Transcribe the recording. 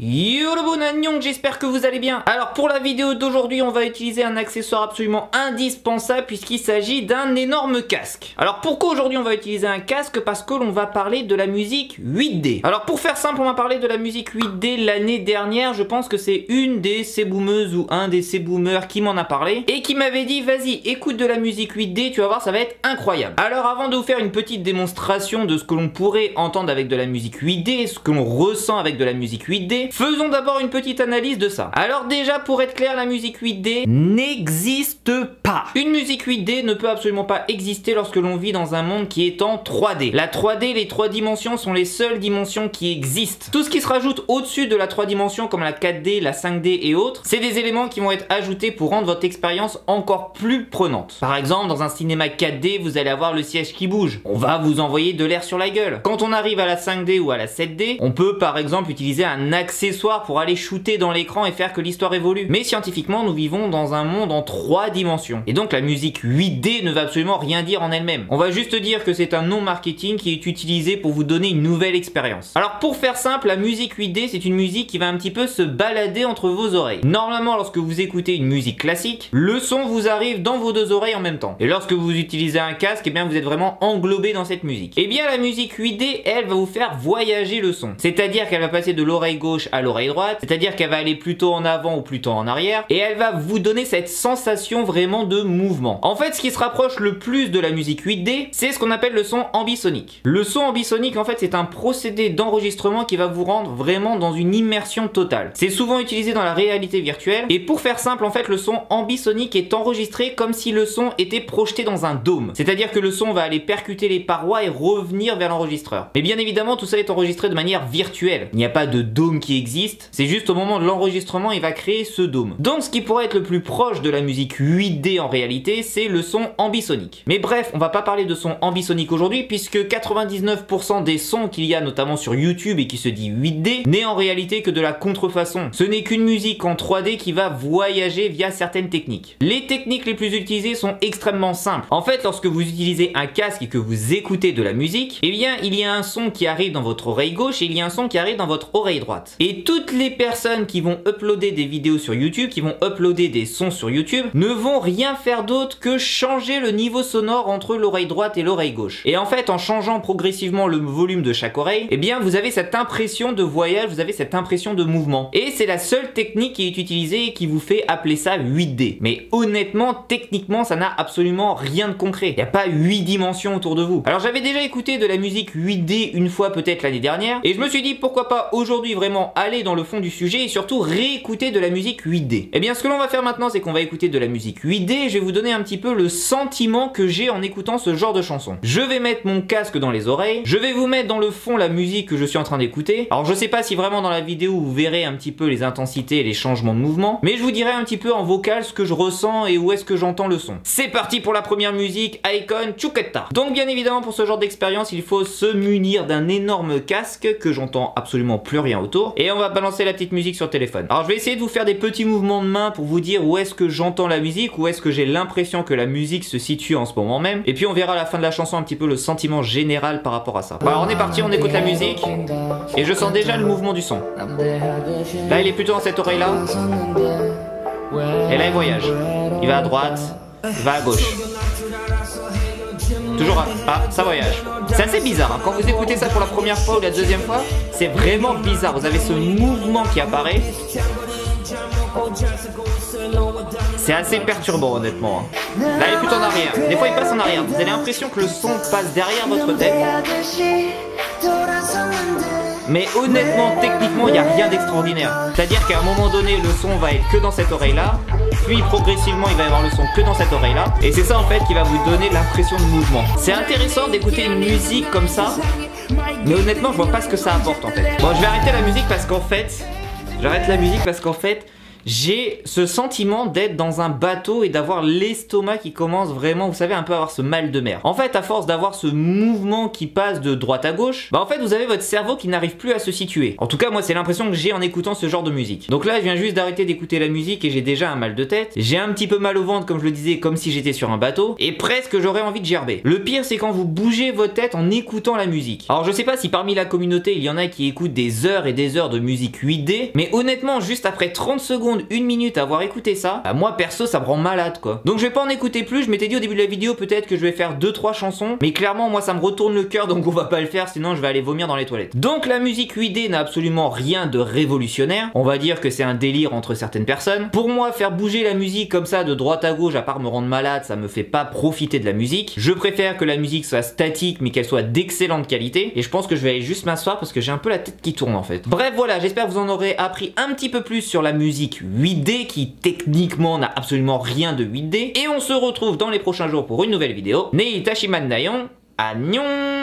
Yo le bon Annyeong, j'espère que vous allez bien. Alors pour la vidéo d'aujourd'hui, on va utiliser un accessoire absolument indispensable puisqu'il s'agit d'un énorme casque. Alors pourquoi aujourd'hui on va utiliser un casque? Parce que l'on va parler de la musique 8D. Alors pour faire simple, on va parler de la musique 8D l'année dernière. Je pense que c'est une des C-boomeuses ou un des C-boomers qui m'en a parlé et qui m'avait dit vas-y écoute de la musique 8D, tu vas voir ça va être incroyable. Alors avant de vous faire une petite démonstration de ce que l'on pourrait entendre avec de la musique 8D, ce que l'on ressent avec de la musique 8D, faisons d'abord une petite analyse de ça. Alors déjà, pour être clair, la musique 8D n'existe pas. Une musique 8D ne peut absolument pas exister lorsque l'on vit dans un monde qui est en 3D. La 3D, les 3 dimensions sont les seules dimensions qui existent. Tout ce qui se rajoute au-dessus de la 3 dimensions comme la 4D, la 5D et autres, c'est des éléments qui vont être ajoutés pour rendre votre expérience encore plus prenante. Par exemple, dans un cinéma 4D, vous allez avoir le siège qui bouge. On va vous envoyer de l'air sur la gueule. Quand on arrive à la 5D ou à la 7D, on peut par exemple utiliser un accessoire pour aller shooter dans l'écran et faire que l'histoire évolue. Mais scientifiquement, nous vivons dans un monde en 3 dimensions. Et donc la musique 8D ne va absolument rien dire en elle-même. On va juste dire que c'est un nom marketing qui est utilisé pour vous donner une nouvelle expérience. Alors pour faire simple, la musique 8D, c'est une musique qui va un petit peu se balader entre vos oreilles. Normalement, lorsque vous écoutez une musique classique, le son vous arrive dans vos 2 oreilles en même temps. Et lorsque vous utilisez un casque, eh bien vous êtes vraiment englobé dans cette musique. Et bien la musique 8D, elle va vous faire voyager le son. C'est-à-dire qu'elle va passer de l'oreille gauche à l'oreille droite, c'est-à-dire qu'elle va aller plutôt en avant ou plutôt en arrière, et elle va vous donner cette sensation vraiment de mouvement. En fait, ce qui se rapproche le plus de la musique 8D, c'est ce qu'on appelle le son ambisonique. Le son ambisonique, en fait, c'est un procédé d'enregistrement qui va vous rendre vraiment dans une immersion totale. C'est souvent utilisé dans la réalité virtuelle, et pour faire simple, en fait, le son ambisonique est enregistré comme si le son était projeté dans un dôme. C'est-à-dire que le son va aller percuter les parois et revenir vers l'enregistreur. Mais bien évidemment, tout ça est enregistré de manière virtuelle. Il n'y a pas de dôme qui existe, c'est juste au moment de l'enregistrement, il va créer ce dôme. Donc ce qui pourrait être le plus proche de la musique 8D en réalité, c'est le son ambisonique. Mais bref, on va pas parler de son ambisonique aujourd'hui, puisque 99% des sons qu'il y a notamment sur YouTube et qui se dit 8D, n'est en réalité que de la contrefaçon. Ce n'est qu'une musique en 3D qui va voyager via certaines techniques. Les techniques les plus utilisées sont extrêmement simples. En fait, lorsque vous utilisez un casque et que vous écoutez de la musique, eh bien il y a un son qui arrive dans votre oreille gauche et il y a un son qui arrive dans votre oreille droite. Et toutes les personnes qui vont uploader des vidéos sur YouTube, qui vont uploader des sons sur YouTube, ne vont rien faire d'autre que changer le niveau sonore entre l'oreille droite et l'oreille gauche. Et en fait, en changeant progressivement le volume de chaque oreille, eh bien vous avez cette impression de voyage, vous avez cette impression de mouvement. Et c'est la seule technique qui est utilisée et qui vous fait appeler ça 8D. Mais honnêtement, techniquement, ça n'a absolument rien de concret. Il n'y a pas 8 dimensions autour de vous. Alors j'avais déjà écouté de la musique 8D une fois peut-être l'année dernière, et je me suis dit pourquoi pas aujourd'hui vraiment aller dans le fond du sujet et surtout réécouter de la musique 8D. Et bien ce que l'on va faire maintenant, c'est qu'on va écouter de la musique 8D et je vais vous donner un petit peu le sentiment que j'ai en écoutant ce genre de chanson. Je vais mettre mon casque dans les oreilles, je vais vous mettre dans le fond la musique que je suis en train d'écouter. Alors je sais pas si vraiment dans la vidéo vous verrez un petit peu les intensités et les changements de mouvement, mais je vous dirai un petit peu en vocal ce que je ressens et où est-ce que j'entends le son. C'est parti pour la première musique, Icon Chuketa. Donc bien évidemment pour ce genre d'expérience, il faut se munir d'un énorme casque que j'entends absolument plus rien autour, et on va balancer la petite musique sur le téléphone. Alors je vais essayer de vous faire des petits mouvements de main pour vous dire où est-ce que j'entends la musique, où est-ce que j'ai l'impression que la musique se situe en ce moment même, et puis on verra à la fin de la chanson un petit peu le sentiment général par rapport à ça. Bon, alors on est parti, on écoute la musique et je sens déjà le mouvement du son. Là il est plutôt dans cette oreille là, et là il voyage, il va à droite, il va à gauche. Toujours à... Ah, ça voyage. C'est assez bizarre, hein. Quand vous écoutez ça pour la première fois ou la deuxième fois, c'est vraiment bizarre. Vous avez ce mouvement qui apparaît. C'est assez perturbant honnêtement, hein. Là il est plutôt en arrière. Des fois il passe en arrière. Vous avez l'impression que le son passe derrière votre tête. Mais honnêtement, techniquement, il n'y a rien d'extraordinaire. C'est-à-dire qu'à un moment donné, le son va être que dans cette oreille-là, puis progressivement, il va y avoir le son que dans cette oreille-là, et c'est ça en fait qui va vous donner l'impression de mouvement. C'est intéressant d'écouter une musique comme ça, mais honnêtement, je vois pas ce que ça apporte en fait. Bon, je vais arrêter la musique parce qu'en fait, j'arrête la musique parce qu'en fait, j'ai ce sentiment d'être dans un bateau et d'avoir l'estomac qui commence vraiment, vous savez, un peu à avoir ce mal de mer. En fait, à force d'avoir ce mouvement qui passe de droite à gauche, bah en fait vous avez votre cerveau qui n'arrive plus à se situer. En tout cas, moi c'est l'impression que j'ai en écoutant ce genre de musique. Donc là, je viens juste d'arrêter d'écouter la musique et j'ai déjà un mal de tête. J'ai un petit peu mal au ventre, comme je le disais, comme si j'étais sur un bateau, et presque j'aurais envie de gerber. Le pire, c'est quand vous bougez votre tête en écoutant la musique. Alors je sais pas si parmi la communauté il y en a qui écoutent des heures et des heures de musique 8D, mais honnêtement, juste après 30 secondes, 1 minute à avoir écouté ça, bah moi perso ça me rend malade quoi. Donc je vais pas en écouter plus. Je m'étais dit au début de la vidéo peut-être que je vais faire 2-3 chansons, mais clairement moi ça me retourne le cœur, donc on va pas le faire, sinon je vais aller vomir dans les toilettes. Donc la musique 8D n'a absolument rien de révolutionnaire. On va dire que c'est un délire entre certaines personnes. Pour moi, faire bouger la musique comme ça de droite à gauche, à part me rendre malade, ça me fait pas profiter de la musique. Je préfère que la musique soit statique mais qu'elle soit d'excellente qualité, et je pense que je vais aller juste m'asseoir parce que j'ai un peu la tête qui tourne en fait. Bref voilà, j'espère que vous en aurez appris un petit peu plus sur la musique 8D qui techniquement n'a absolument rien de 8D, et on se retrouve dans les prochains jours pour une nouvelle vidéo. Nei Tashiman Nayon, Annyeong.